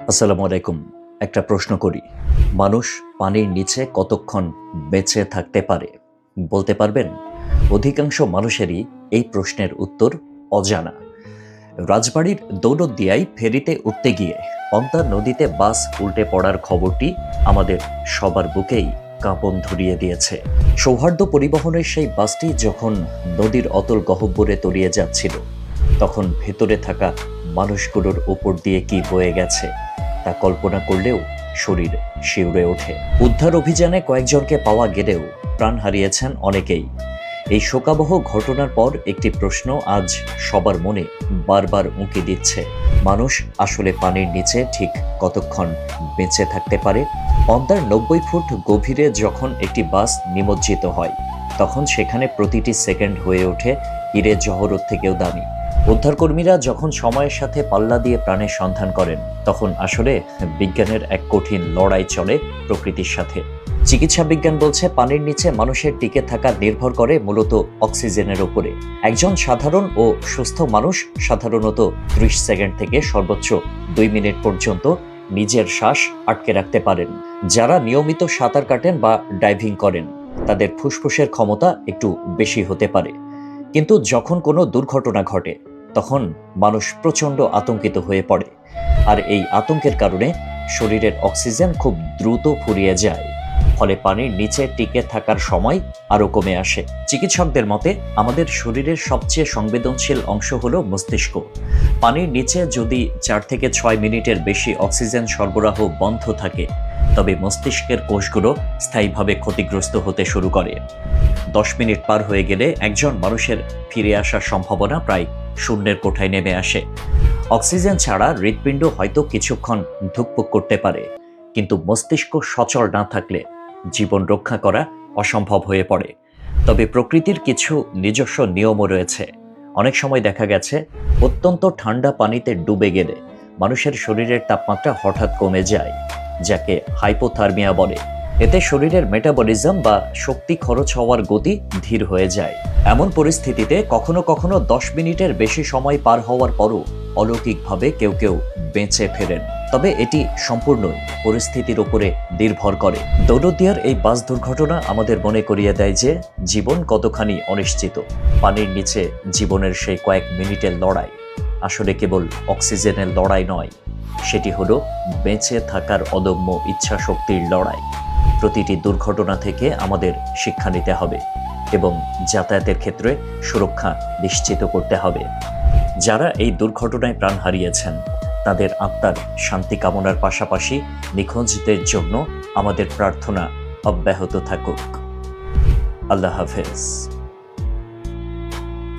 আসসালামু আলাইকুম। একটা প্রশ্ন করি, মানুষ পানির নিচে কতক্ষণ বেঁচে থাকতে পারে বলতে পারবেন? অধিকাংশ মানুষেরই এই প্রশ্নের উত্তর অজানা। রাজবাড়ির দৌলতদিয়ায় ফেরিতে উঠতে গিয়ে পদ্মা নদীতে বাস উল্টে পড়ার খবরটি আমাদের সবার বুকেই কাঁপন ধরিয়ে দিয়েছে। সৌহার্দ্য পরিবহনের সেই বাসটি যখন নদীর অতল গহ্বরে তলিয়ে যাচ্ছিল, তখন ভেতরে থাকা মানুষগুলোর উপর দিয়ে কি বয়ে গেছে তা কল্পনা করলেও শরীর শিউরে ওঠে। উদ্ধার অভিযানে কয়েকজনকে পাওয়া গেলেও প্রাণ হারিয়েছেন অনেকেই। এই শোকাবহ ঘটনার পর একটি প্রশ্ন আজ সবার মনে বারবার উঁকি দিচ্ছে: মানুষ আসলে পানির নিচে ঠিক কতক্ষণ বেঁচে থাকতে পারে? পদ্মার 90 ফুট গভীরে যখন একটি বাস নিমজ্জিত হয়, তখন সেখানে প্রতিটি সেকেন্ড হয়ে ওঠে হীরে জহরত থেকেও দামি। উদ্ধারকর্মীরা যখন সময়ের সাথে পাল্লা দিয়ে প্রাণের সন্ধান করেন, তখন আসলে বিজ্ঞানের এক কঠিন লড়াই চলে প্রকৃতির সাথে। চিকিৎসা বিজ্ঞান বলছে পানির নিচে মানুষের টিকে থাকা নির্ভর করে মূলত অক্সিজেনের উপরে। একজন সাধারণ ও সুস্থ মানুষ সাধারণত 30 সেকেন্ড থেকে সর্বোচ্চ 2 মিনিট পর্যন্ত নিজের শ্বাস আটকে রাখতে পারেন। যারা নিয়মিত সাঁতার কাটেন বা ডাইভিং করেন, তাদের ফুসফুসের ক্ষমতা একটু বেশি হতে পারে। কিন্তু যখন কোনো দুর্ঘটনা ঘটে, তখন মানুষ প্রচণ্ড আতঙ্কিত হয়ে পড়ে, আর এই আতঙ্কের কারণে শরীরের অক্সিজেন খুব দ্রুত ফুরিয়ে যায়। ফলে পানির নিচে টিকে থাকার সময় আরও কমে আসে। চিকিৎসকদের মতে আমাদের শরীরের সবচেয়ে সংবেদনশীল অংশ হলো মস্তিষ্ক। পানির নিচে যদি 4 থেকে 6 মিনিটের বেশি অক্সিজেন সরবরাহ বন্ধ থাকে, তবে মস্তিষ্কের কোষগুলো স্থায়ীভাবে ক্ষতিগ্রস্ত হতে শুরু করে। 10 মিনিট পার হয়ে গেলে একজন মানুষের ফিরে আসার সম্ভাবনা প্রায় শূন্যের কোঠায় নেমে আসে। অক্সিজেন ছাড়া হৃৎপিণ্ড হয়তো কিছুক্ষণ ধুকপুক করতে পারে, কিন্তু মস্তিষ্ক সচল না থাকলে জীবন রক্ষা করা অসম্ভব হয়ে পড়ে। তবে প্রকৃতির কিছু নিজস্ব নিয়মও রয়েছে। অনেক সময় দেখা গেছে অত্যন্ত ঠান্ডা পানিতে ডুবে গেলে মানুষের শরীরের তাপমাত্রা হঠাৎ কমে যায়, যাকে হাইপোথার্মিয়া বলে। এতে শরীরের মেটাবলিজম বা শক্তি খরচ হওয়ার গতি ধীর হয়ে যায়। এমন পরিস্থিতিতে কখনো কখনো 10 মিনিটের বেশি সময় পার হওয়ার পরও অলৌকিকভাবে কেউ কেউ বেঁচে ফেরেন। তবে এটি সম্পূর্ণই পরিস্থিতির উপরে নির্ভর করে। দৌলতদিয়ার এই বাস দুর্ঘটনা আমাদের মনে করিয়ে দেয় যে জীবন কতখানি অনিশ্চিত। পানির নিচে জীবনের সেই কয়েক মিনিটের লড়াই আসলে কেবল অক্সিজেনের লড়াই নয়, সেটি হলো বেঁচে থাকার অদম্য ইচ্ছা শক্তির লড়াই। প্রতিটি দুর্ঘটনা থেকে আমাদের শিক্ষা নিতে হবে এবং যাতায়াতের ক্ষেত্রে সুরক্ষা নিশ্চিত করতে হবে। যারা এই দুর্ঘটনায় প্রাণ হারিয়েছেন, তাদের আত্মার শান্তি কামনার পাশাপাশি নিখোঁজদের জন্য আমাদের প্রার্থনা অব্যাহত থাকুক। আল্লাহ হাফেজ।